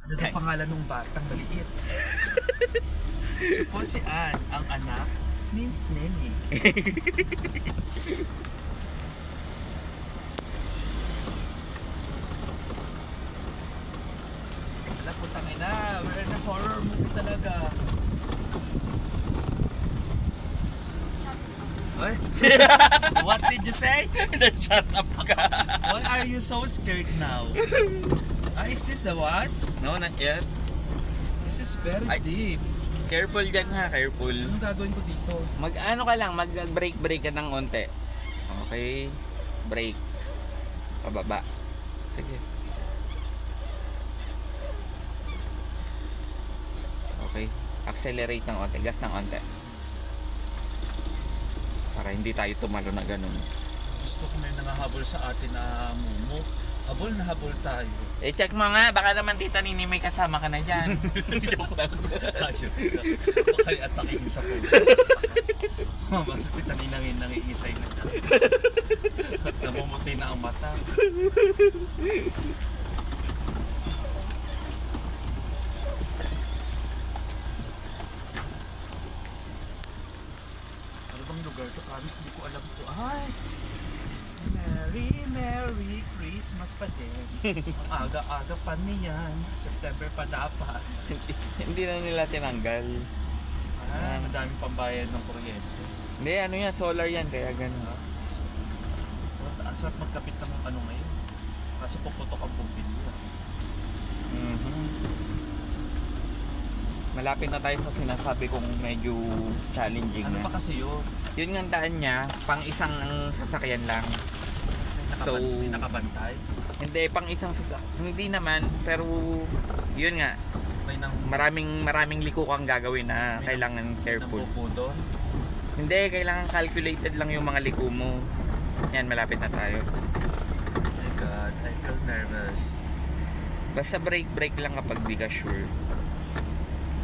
Ano daw pangalan ng batang maliit? Siya po si Ann, ang anak ni Nene. Wala po tangina, we're in a horror movie talaga. What? What did you say? Shut up ka. Why are you so scared now? Is this the one? No, not yet. This is very Ay. deep. Careful dyan ha, careful. Anong gagawin ko dito? Ano ka lang, mag-break ka ng onte. Okay. Break. Pababa. Sige. Okay. Accelerate ng onte. Gas ng onte. Para hindi tayo tumalo na ganun. Gusto ko may nangahabol sa atin na mumo. Habol na habol tayo. Check mo nga. Baka naman tita Nini may kasama ka na dyan. Joke lang. Ayun. Baka atakin sa puso. Mas kita nangingisay na niya. At namumuti na ang mata. Ano bang lugar to? Paris, hindi ko alam to. Ay! Merry Christmas pa din. Ang aga-aga pa niyan. September pa dapat. Hindi na nila tinanggal. Madaming pambayad ng kuryente. Hindi, ano yan, solar yan, kaya gano'n. Ang sarap magkapit ng ano ngayon. Kaso puputok ang bumbilya. Malapit na tayo sa sinasabi kong medyo challenging Ano na. pa kasi yun? Yun nga ang daan niya, pang isang sasakyan lang. So, May nakabantay? Hindi, pang isang sasakyan. Hindi naman, pero yun nga, May nang maraming liko kang gagawin na kailangan careful. nambupo doon? Hindi, kailangan calculated lang yung mga liko mo. Yan, malapit na tayo. Oh my God, I feel nervous. Basta break lang kapag di ka sure.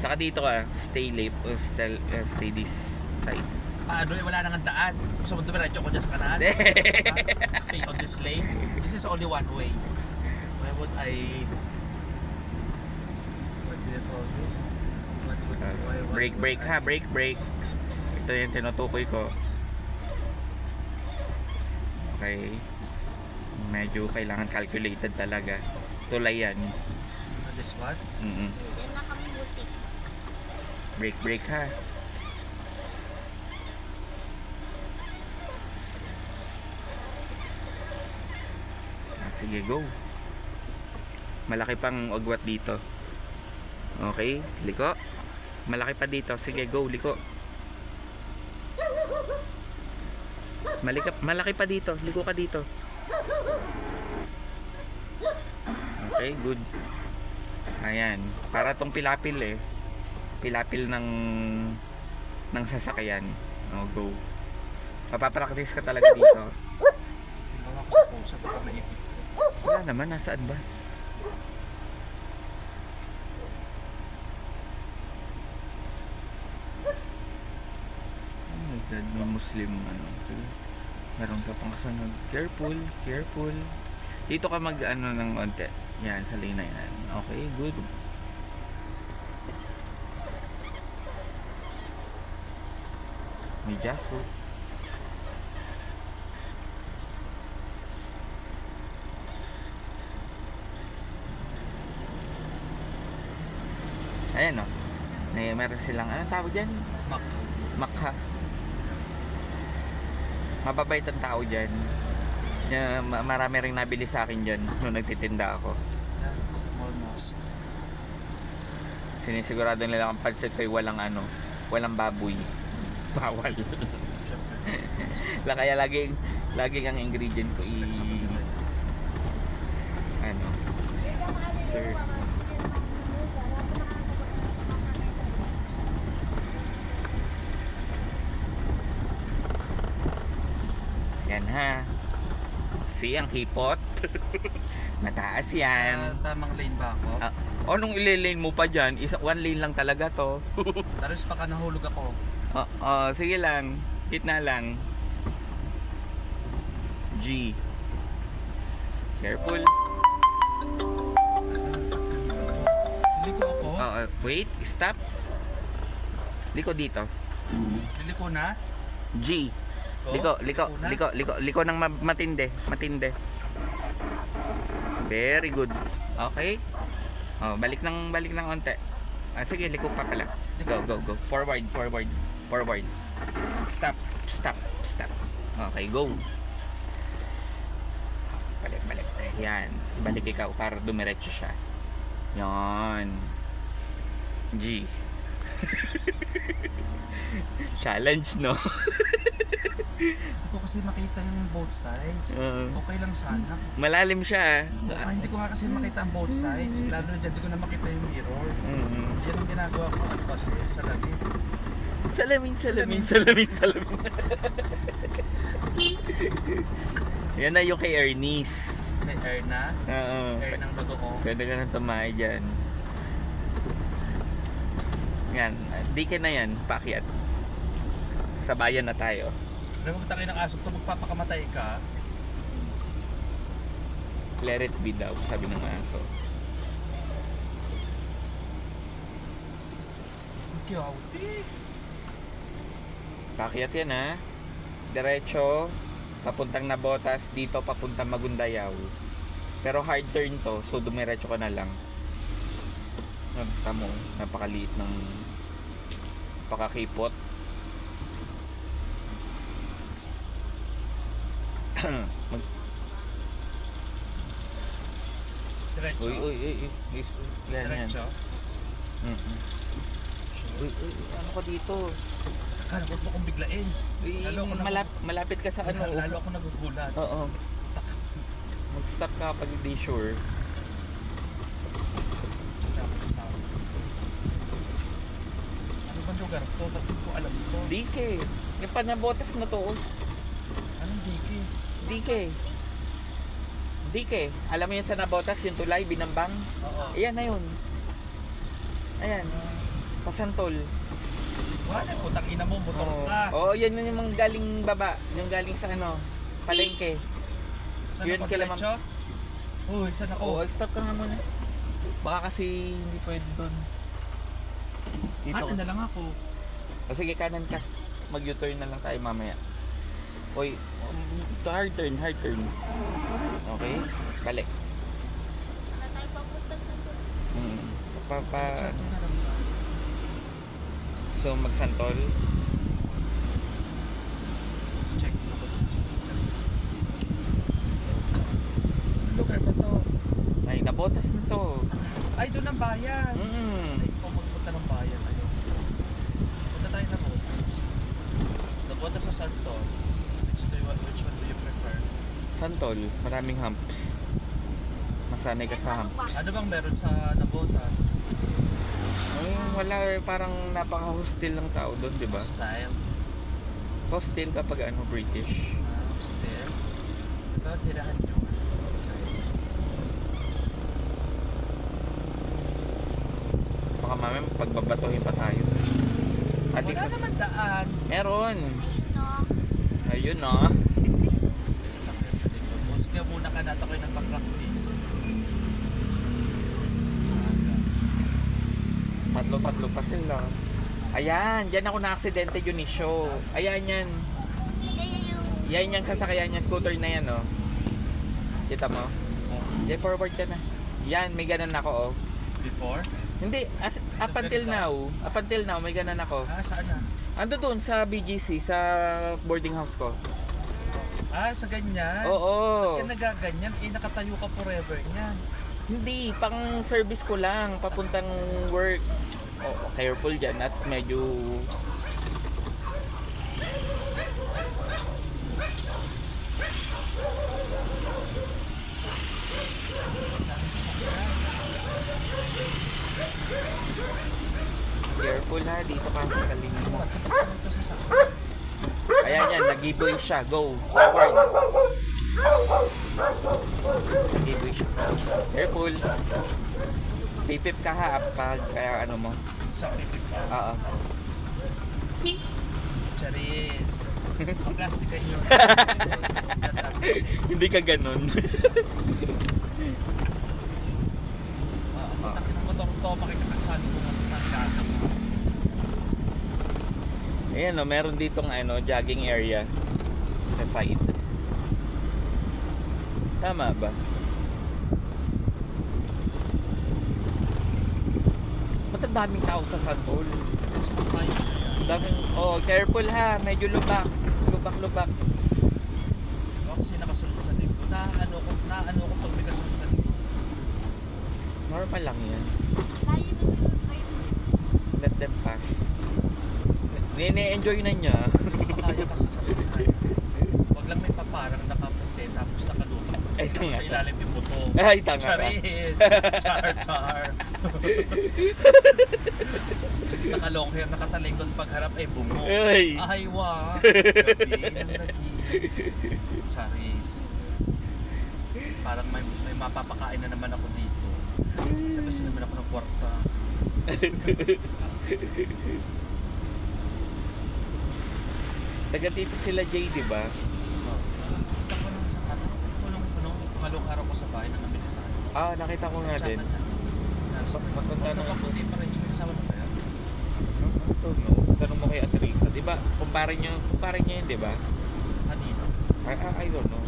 Saka dito ka, stay late or stay this side. Paano? Wala nang daan. Gusto mo dumiretso ko dyan sa kanan? Stay on this lane. This is only one way. Why would I... What do you call this? Break ha, break. Ito yung tinutukoy ko. Okay. Medyo kailangan calculated talaga. Tulay yan. This one? Yan na kami butik. Break ha. Sige, go. Malaki pang ugwat dito. Okay, liko. Malaki pa dito. Sige, go, liko. Malaki pa dito. Liko ka dito. Okay, good. Ayan. Para tong pilapil eh. Pilapil ng sasakyan. Oh, go. Papapractice ka talaga dito. Bawa ko sa pusa. Baka naipit. Wala naman, nasaan ba? Oh my God, may Muslim ano. Meron ka pang kasunod. Careful. Dito ka mag ano ng onte. Yan, sa lane na yan. Okay, good. May jaso. Ayan o. Meron silang, anong tawag dyan? Makha. Mababait ang tao dyan. Marami rin nabili sa akin dyan nung nagtitinda ako. Yeah, small mosque. Sinisigurado nila ang pansit ko'y walang baboy. Bawal. Kaya laging ang ingredient ko sir. Yan ha. See ang hipot. Mataas yan. Sa tamang lane ba ako? Nung ililane mo pa dyan, one lane lang talaga to. Taros pa ka nahulog ako. Sige lang. Gitna lang. G. Careful. Wait, stop. Liko dito. Pili ko na. G. Oh, Liko ng matindi. Matindi. Very good. Okay. Oh, balik ng onte. Sige, liko pa pala. Go. Forward. Stop. Okay, go. Balik. Yan. Balik ikaw para dumiretso siya. Yan. G. Challenge, no? Hindi ko kasi makita yung both sides. Okay lang sana. Malalim siya. Hindi ko nga kasi makita ang both sides. Lalo na dyan, hindi ko na makita yung mirror. Yan ang ginagawa ko. Ano kasi, sa lalim. Salamin. Yan na yung kay Ernest. May air na. Oo. Air ng bagoong. Pwede ka nang tumahay dyan. Yan. Di ka na yan. Pakyat. Sa bayan na tayo. Pero magtaki ng aso ito, magpapakamatay ka. Let it be daw, sabi ng aso. Kiyawti. Pakyat yan, ha. Diretso. Papuntang Nabotas. Dito papuntang Magundayaw. Pero hard turn to. So dumiretso ka na lang. Tamo. Napakaliit ng pakakipot. Diretso. Uy. Yan. Diretso. Uy, ano ka dito? Kala ko kung biglain. Lalo ako Malapit ka sa ano. Lalo ako nagugulat. Oo. Mag-stop ka pag hindi sure. Ano bang lugar to? Bakit ko alam ito? Dike. Yung panabotas na to. Anong diki? Dike. Alam mo yun sa Nabotas, yung tulay, Binambang? Oo. Ayan na yun. Ayan. Pasantol. Wala, putang ina mo, motor ka. Oo, yan yung mga galing baba. Yung galing sa ano, palengke. Saan Yun ako kila diretso? Uy, saan ako? Oo, stop ka nga muna. Baka kasi hindi pwede doon. Dito Ano ka. na lang ako? O sige, kanan ka. Mag-U-turn na lang tayo mamaya. Uy, hard turn. Okay, balik. Wala tayo papunta sa to. Saan ko na lang? So, magsantol. Check na ko. Lugar ba to? Ay, Nabotas na to. Ay, doon ang bayan. Mm. Ay, kung magpunta ng bayan, ayun. Punta tayo na mo. Napunta sa Santo. Which one do you prefer? Santol, maraming humps. Masanay ka sa humps. Ano bang meron sa Nabotas? Ay, wala eh, parang napaka-hostile ng tao doon, di ba? Style. Hostile kapag ano, British. Style. Ito, tirahan nyo. Guys. Baka mamaya pagbabatuhin pa tayo. At Wala least, naman daan. meron. Dito. Ayun, no? May sasakyan sa likod mo. Sige muna ka natin ko yung nagpa-practice. Tatlo pa sila. Ayan, dyan ako na-aksidente yun show. Ayan yan. Hindi yung... Yan yung sasakyan niya, scooter na yan, oh. Kita mo? Yan, forward ka na. Yan, may ganun ako, oh. Before? Hindi, up until now, may ganun ako. Ah, saan na? Ando doon sa BGC, sa boarding house ko. Ah, sa ganyan? Oo. Ba't ka nagaganyan? Eh, nakatayo ka forever niyan. Hindi, pang service ko lang, papuntang work. Oh, careful dyan at medyo... Careful ha, dito ka sa talingan mo. Ito sa sakyan. Ayan yan, nag-giveaway siya. Go, forward. Nag-giveaway siya. Careful. Pipip ka ha, pag kaya ano mo. Sa pipip ka. Oo. Charis. Pang-plastikan yun. Hindi ka ganun. Takin ng motor mo. dito ako makikipagsabi ko ng tanggalan. Ayan o, meron ditong jogging area sa side. Tama ba? Ba't ang daming tao sa Santol? Mas makayo na yan. Daming, careful ha, medyo lubak. Lubak. Ako kasi nakasunod sa likod. Naano ko pag may kasunod sa likod. Normal lang yan. Layo na yun. Let them pass. Nene-enjoy na niya. Kaya kasi sa Pilipinas. Wag lang may paparang nakapunte tapos nakalutang. Ay, tanga. Sa ilalim yung buto. Ay, tanga ka. Charis! Char! Nakalong hair, nakatalikod pagharap ay bungo. Ay. Ay, wa! Gabi. Charis. Parang may mapapakain na naman ako dito. Labas na naman ako ng kwarta. Taga dito sila Jay, di ba? Punta ko lang sa kata. Pangalong araw ko sa bahay ng namin tayo. Ah, nakita ko nga din. Magpunta Ano na ka puti pa rin yung kasama mo ba yan? No. Tanong mo kay Atrisa, di ba? Kumpare niya yun, di ba? Kanino? I don't know.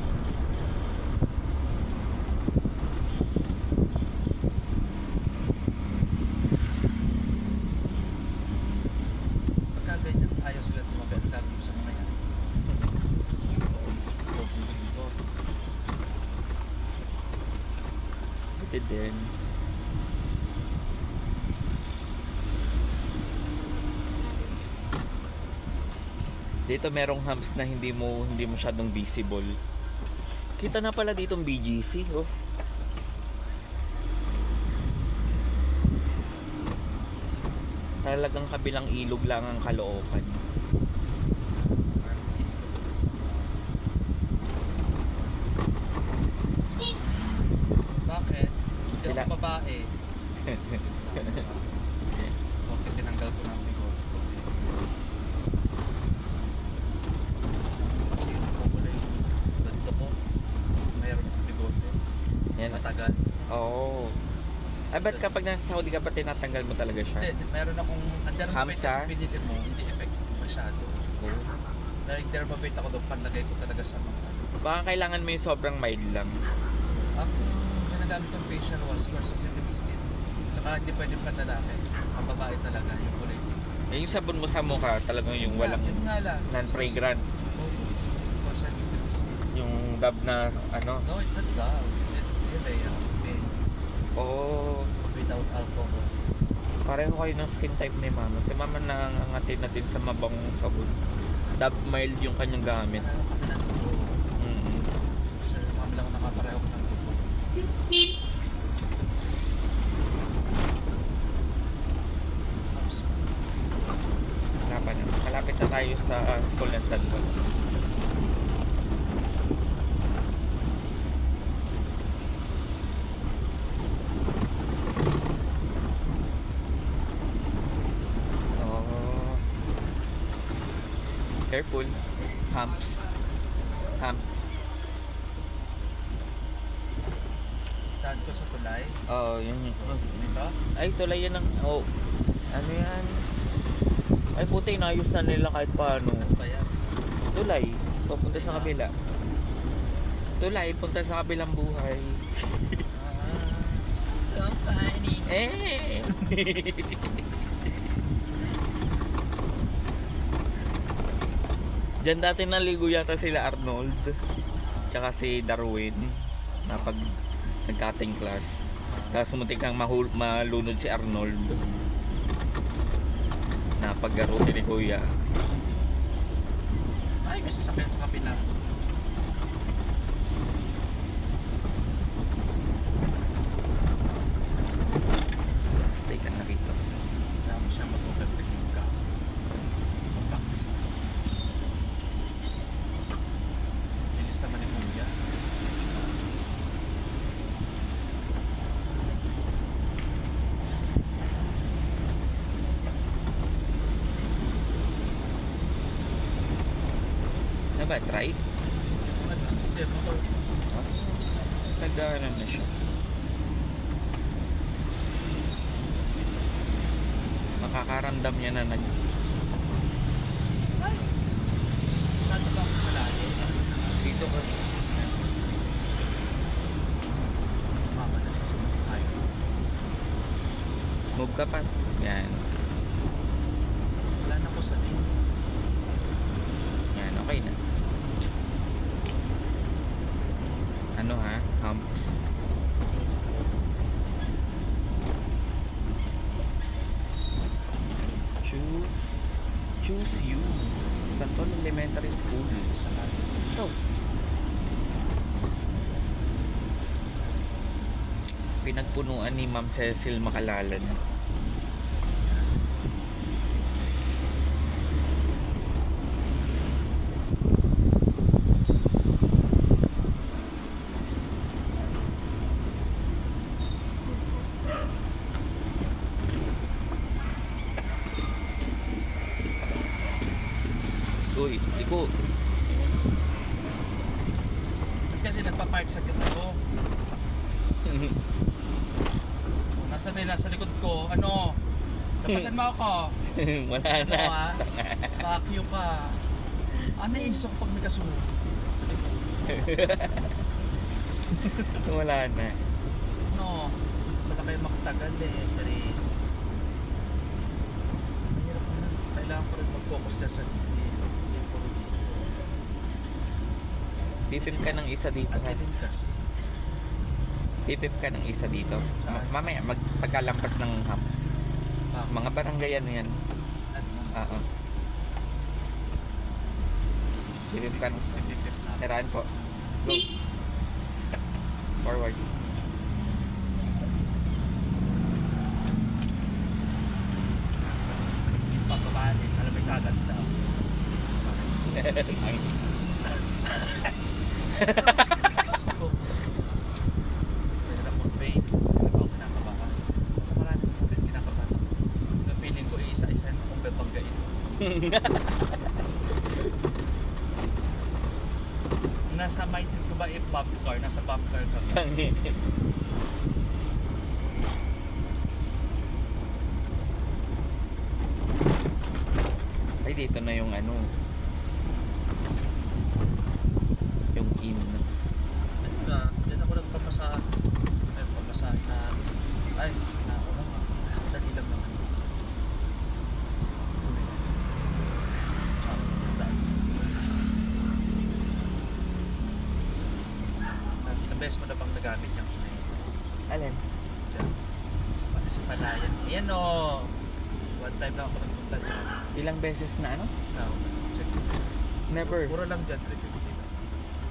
Pagka ganyan, ayaw sila tumabi. Ang gagawin sa mga yan. Buti din. Dito merong humps na hindi masyadong visible. Kita na pala dito ang BGC, oh. Talagang kabilang ilog lang ang Caloocan. Bakit? Hindi Sila- ako babae. Okay, tinanggal ko ng bigot. Kasi nagkukulay yung ganito ko. Mayroon ng bigote. Yan. Matagal. Oo. Ay, ba't kapag nasa Saudi ka pa tinatanggal mo talaga siya? Hindi, meron akong underbite Hamsa? sa pinili mo, hindi effective masyado. Oo. Nag-dermabate ako doon, panlagay ko talaga sa mga Baka kailangan mo yung sobrang mild lang. Ako, ginagamit ng facial wash for sensitive skin. Tsaka hindi pwede pa lalaki. Ang babae talaga, yung kulay. Eh, yung sabon mo sa mukha, talagang yung walang Yun nga lang. non-fragrant. For sensitive skin. Yung dab na No, it's not Dove. It's Nivea. Oo. Without alcohol. Pareho kayo ng skin type ni mama. Si mama nangangatin na din sa mabangong sabon. Dab mild yung kanyang gamit. Pareho kami ng dugo. Mm-hmm. Sure, kami lang nakapareho ng dugo. Tapos, Malapit na tayo sa school ng San Juan. Oh. Careful. Humps. daan ko sa tulay. Oo, yun yun. Dito? Ay, tulay yan ang... Oh. Ano yan? Ay, puti, inayos na nila kahit paano. Kaya, Tulay. Papunta sa kabila. Tulay, punta sa kabilang buhay. so funny. Eh! Diyan dati naligo yata sila Arnold. Tsaka si Darwin. Na pag nag-cutting class. Tapos muntik kang malunod si Arnold. Na paggaro ni Kuya. Ay, may sasakyan sa kapila. Teka na rito. Kaya mo siya mag-overtake ka. Mag-practice ka. Bilis naman ni Kuya. Ano ba? Tried? Hindi, motor. Taga ano na siya. makakaramdam niya na Saan ba ako malayo? dito ka. Mama na sa mga tayo. Move ka pa. Yan. Wala na ko sa lane. Yan, okay na. Ano ha? Humps. Choose you. Santol Elementary School. Sa layo. Ito. Pinagpunuan ni Ma'am Cecil Makalalan. Uy, liko. Kasi nagpa-park sa gito. Nasa nila sa likod ko, ano? Tapasan mo ako. Wala Ano na. ha? Pakyo ka. Ano yung isok pag may kasunod? Sa likod. Wala na. No. Baka kayo makatagal eh, Charis. Mahirap na. Kailangan ko rin mag-focus na sa hindi. Hindi ko rin dito. Pipip ka ng isa dito. At Ha? din kasi. Pipip ka ng isa dito. Saan? Mamaya, pagkalampas ng humps. Mga barangay ano yan. Oo. Pipip ka ng... Tiraan po. Go. Forward. Pagbabanin, alam mo kaganda. Gusto. Pwede na kong pain. Pwede pa ako kinakabahan. Sa marami sa akin kinakabahan ako. Yung feeling ko isa-isa na akong bebanggain. Nasa mindset ko ba bump car? Nasa bump car ka ba? Ay, dito na yung ano. Yung in. Ano na, dyan ako nagpapasa. Ay, papasahin na. Ay, na ako lang ah. Sandali lang naman. 2 minutes. Tsaka, daan. Ilang beses mo na bang nagamit yung inay? Alin? Dyan. Sa palayan. Ayan o! One time lang ako nagpunta dyan. Ilang beses na ano? Now, check. Never. Puro lang dyan, 350 lang.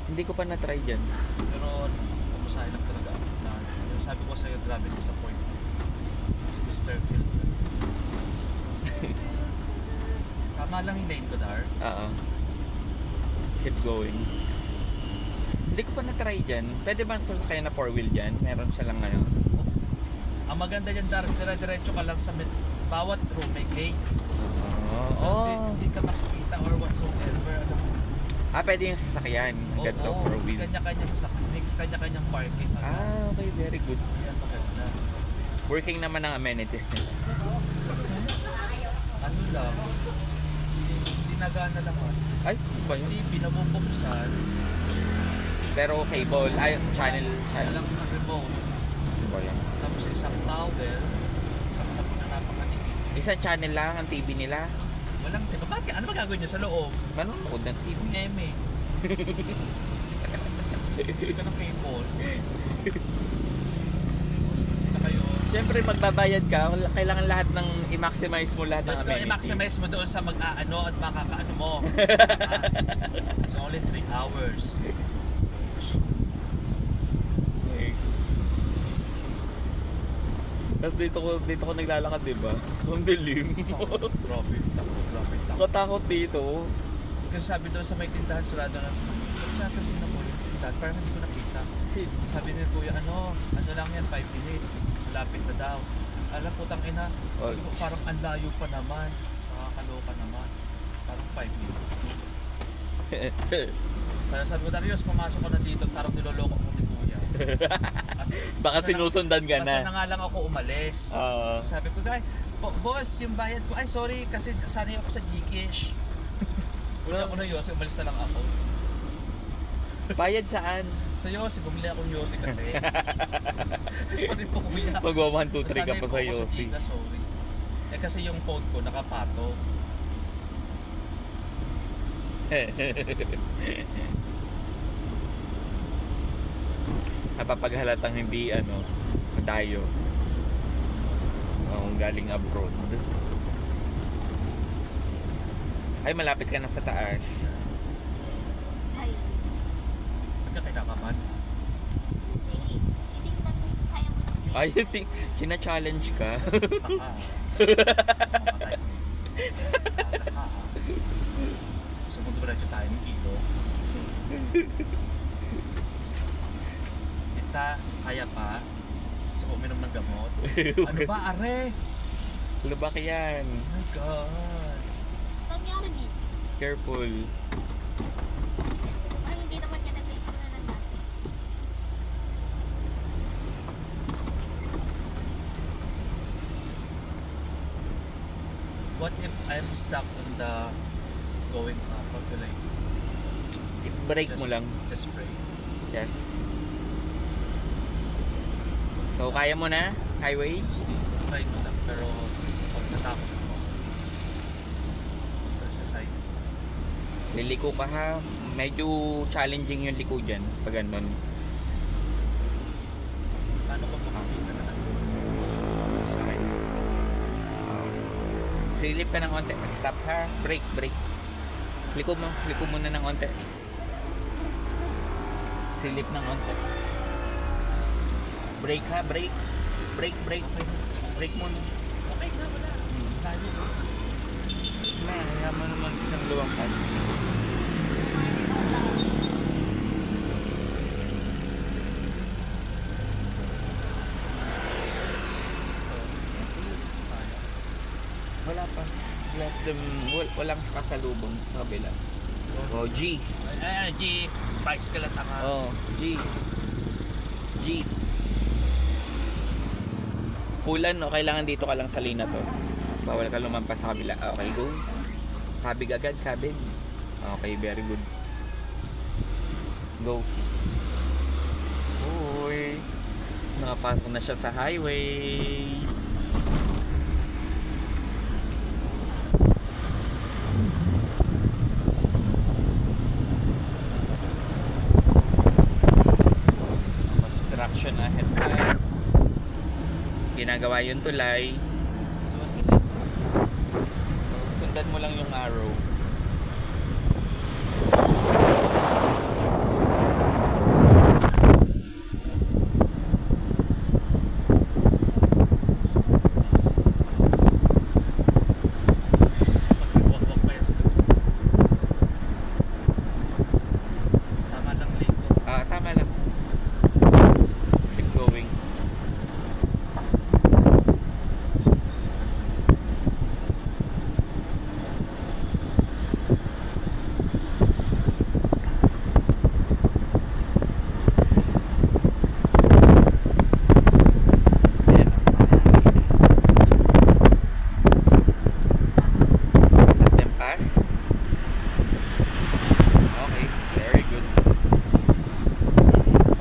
Hindi ko pa na-try dyan. Pero pamasahin lang talaga ako na sabi ko sa'yo, grabe disappointment. Si Mr. Phil. Tama lang yung lane ko, Dar. Oo. Keep going. Hindi ko pa na-try dyan. Pwede ba sasakyan na 4-wheel dyan? Meron siya lang ano. Ang maganda dyan, Dar, dire-diretso ka lang sa bawat room may gate. Oh. Hindi ka makikita or whatsoever. Ano mo? Pwede yung sasakyan. Ganito, Oo, 4-wheel. kanya-kanya sasakyan. May kanya-kanyang parking. Okay. Very good. Yan, maganda. Working naman ang amenities nila. Ano lang, hindi nagana lahat. Ay, ano ba yun? TV na bubuksan, Pero cable, channel. alam mo na remote. Ano ba yun? Tapos isang towel, isang sabon na napakadikit. Isang channel lang ang TV nila. Walang, diba, bakit? Ano ba gagawin nyo sa loob? Manonood ng TV. Yung eme. Hindi ka ng cable. Hindi kayo. Siyempre, magbabayad ka, kailangan lahat ng i-maximize mo lahat ng Tapos amenities. i-maximize mo doon sa mag-aano at makakaano mo. It's only 3 hours. Tapos dito ko naglalakad, di ba? Ang dilim. Grabe, grabe. Katakot dito. Kasi sabi doon sa may tindahan, sarado na sa sabi ko sino po yung tindahan, parang hindi ko nakita. Sabi ni Kuya, ano lang yan, 5 minutes, malapit na daw. Alam po, ina, Oh. sabi ko, parang ang layo pa naman, nakakaloka naman, parang 5 minutes. Kaya sabi ko, Darius, pumasok ko na dito, parang niloloko ko ni Kuya. Baka Basta sinusundan ka Basta na na. nga lang ako umalis. Oo. So sabi ko, "Ay, boss, yung bayad ko, ay sorry kasi sanay ako sa Gcash." Wala ako na Yossi, umalis na lang ako. Bayad saan? Sa Yossi, bumili akong Yossi kasi. Sorry po kuya. Pag 1, 2, 3 ka pa sa Sanay po ako Yossi. Gcash, sorry. Eh kasi yung phone ko nakapato. Napapaghalatang hindi tayo. Galing abroad. Ay, malapit ka na sa taas. Ay, Ba't ka kinakaman? hindi. Titignan mo, kaya mo na. Ay, sina-challenge ka. Baka. Mamatay. Sumunod ba rin tayo ng kilo? Kita, kaya pa? Gusto ko uminom ng gamot? Ano ba, are? Lubak yan. Oh my God. Nangyari dito. Careful. Ay, hindi naman yan nag-picture na lang natin. What if I'm stuck on the going up? What will I do? I-break mo lang. Just pray. Yes. So, kaya mo na? Highway? Just try ko lang. Pero pag natakot ako, sa side. Liliko ka ha. Medyo challenging yung liko dyan. Pag ganun. Paano ko makakita na lang? Side. Silip ka ng konti. Stop ha. Brake, brake. Liko mo. Liko muna ng konti. Silip ng konti. Brake ha. Brake. Brake, brake. Brake muna. Okay na, wala. Tayo. Na, kaya mo naman isang luwang pan. Wala pa. Let them, walang kasalubong sa kabila. Oh, G. Ay, G. Bikes ka lang tanga. Oh, G. G. Fulan, no? Kailangan dito ka lang sa lane na to. Bawal ka lumampas sa kabila. Okay, go. Kabig agad, kabig. Okay, very good. Go. Uy. Nakapasok na siya sa highway. Construction ahead pa. Ginagawa yung tulay. Sundan mo lang yung arrow. Pag-walk pa yan sa gabi. Tama lang lane ko. Tama lang. Keep going. Ayan. Let them pass. Okay, very good.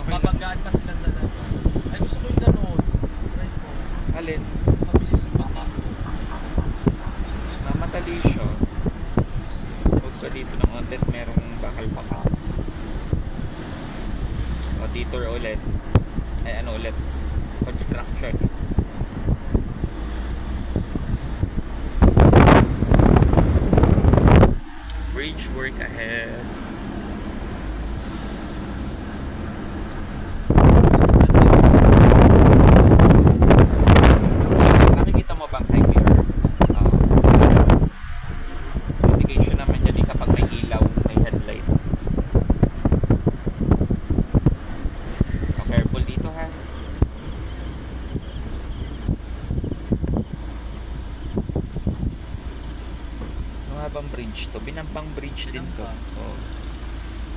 Mapapaggaan pa silang dalawa. Ay, gusto ko yung gano'n. Try ko. Alin? Mabilis yung baka. Mamatali siya. Huwag sa dito ng content, merong bakal baka. O detour ulit. Ay ano ulit? Construction. Bridge work ahead. Nakikita mo bang side mirror? Indication naman yan kapag may ilaw, may headlight. Careful dito ha. Ano nga bang bridge to? Binampang bridge din to. Binampang. Oh.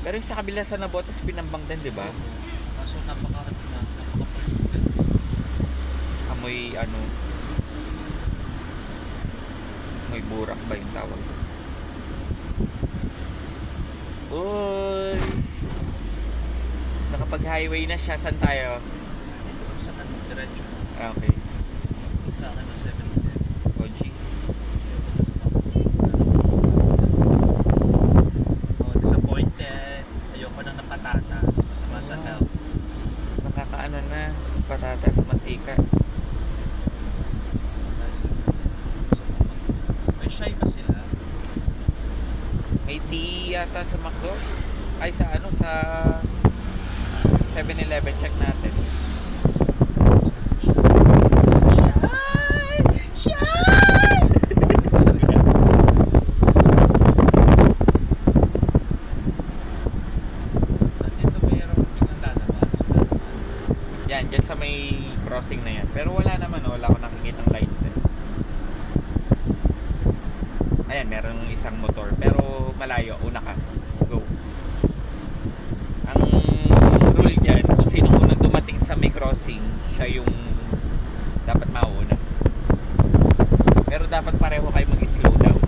Pero yung sa kabila sa Nabotas, binambang din, di ba? Kaso So napaka-polluted. Amoy ano, amoy burak ba yung tawag? Uy! Nakapag-highway na siya. Saan tayo? Dito lang sa ano, diretso. Ah, okay. Sa akin na 7-Eleven. OG. Ayoko na sa oh, disappointed. Ayoko na ng patatas. Masama sa health. Nakakaano na. Patatas, mantika. Dahil sa may shy ba sila? May tea yata sa McDo. Ay, sa ano, sa 7-Eleven. Check natin. Saan dito mayroong biglang lalabas? Wala naman. Yan, dyan sa may crossing na yan. Pero wala naman, oh. Wala ko nakikitang lights eh. Ayan, meron isang motor. Pero malayo, una ka. Go. Ang rule dyan, kung sinong unang dumating sa may crossing, siya yung dapat mauuna. Pero dapat pareho kayo mag-slow down.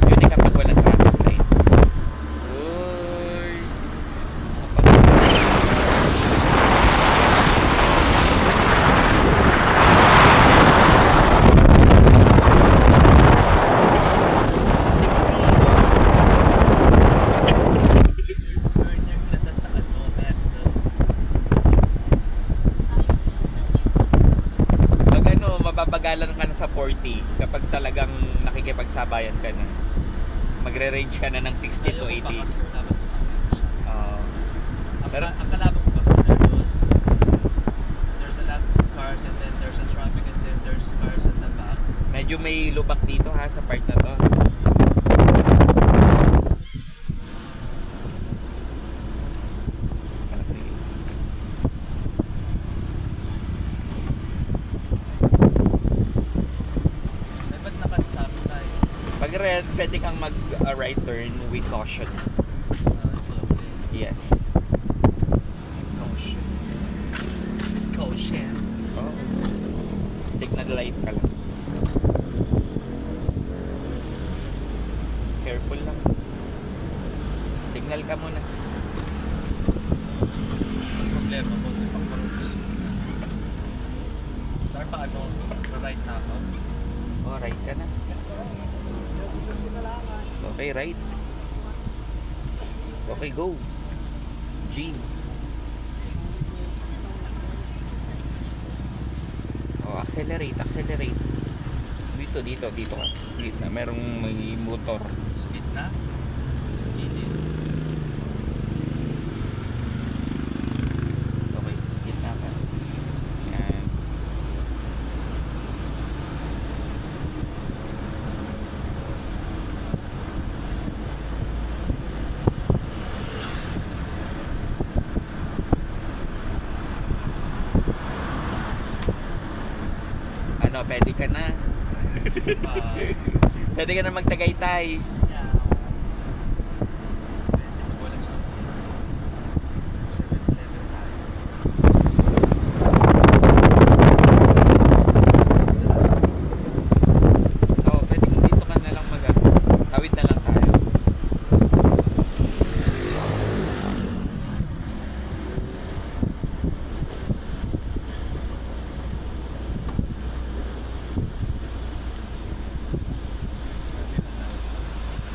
Yun eh kapag walang traffic light. Uy! Burner na sa ano, Metro. Pag ano, mababagalan ka na sa 40 kapag talagang nakikipagsabayan ka na. Magre-range ka na ng 60 to 80. Kasi wala ba sa sakyan siya. Pero- Ang kalaban ko kasi there's a lot of cars and then there's a traffic and then there's cars at the back. Medyo may lubak dito ha sa part na to. Kasi Ay, ba't naka-stop tayo? pag red, pwede kang mag-right turn with caution. Slowly. Yes. Caution. Caution. Oh. Signal light ka lang. Careful lang. Signal ka muna. Ang problema mo, di pang marunong. Saan pa ano, right na ako? Oh, right ka na. Okay, right. Okay, go. G. Oh, accelerate, accelerate. Dito ka. Dito, merong may motor. Sa gitna? Sa gilid. Okay, gitna ka. Yan. Ano, pwede ka na. Pwede ka na magtagaytay. Yeah. Pwede magwalan siya sa 7-Eleven tayo. Oo, pwede kung dito ka na lang tawid na lang tayo.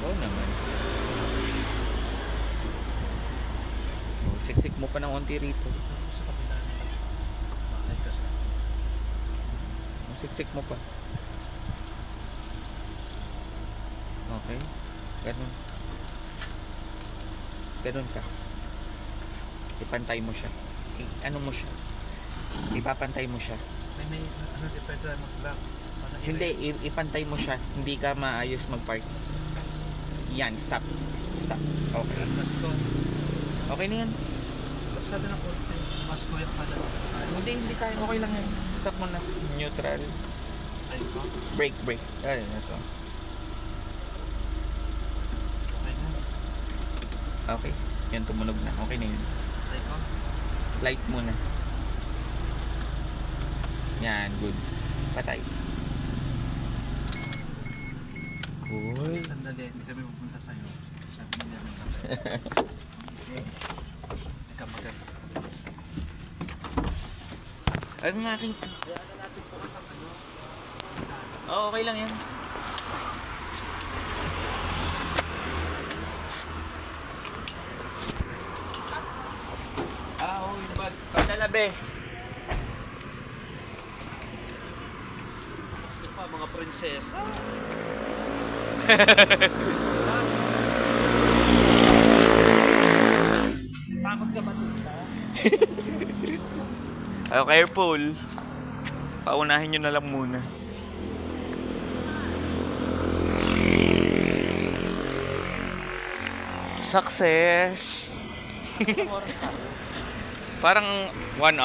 Oo naman. Oh, siksik mo pa ng onti rito. Sa kapila nila. Bakit kasi? Oh, siksik mo pa. Okay. Ganun. Ganun ka. Ipantay mo siya. Ano mo siya? Ipapantay mo siya. May isa, ano, di pwede tayo mag-block. Para Hindi, ipantay mo siya. Hindi ka maayos mag-park. Yan, stop. Stop. Okay. Mas ko. Okay na yan. Sabi ng konti. Mas ko yung pala. Hindi kaya. Okay lang yan. Stop mo na. Neutral. Ay ko. Brake. Ayun, ito. Okay na. Okay. Yan, tumunog na. Okay na yun. Try ko. Light muna. Yan, good. Patay. Cool. Sige, sandali. Hindi kami pupunta sa'yo. Sabi nila ng kami. Ikaw maganda. Ano nga aking... Kaya na natin bukas ang ano. Oo, okay lang yan. Oo, yung bag. Padala, be. Gusto pa, mga prinsesa. Takot ka ba dito? Oh, careful. Paunahin nyo na lang muna. Success! Anong oras tayo? Parang 1 hour.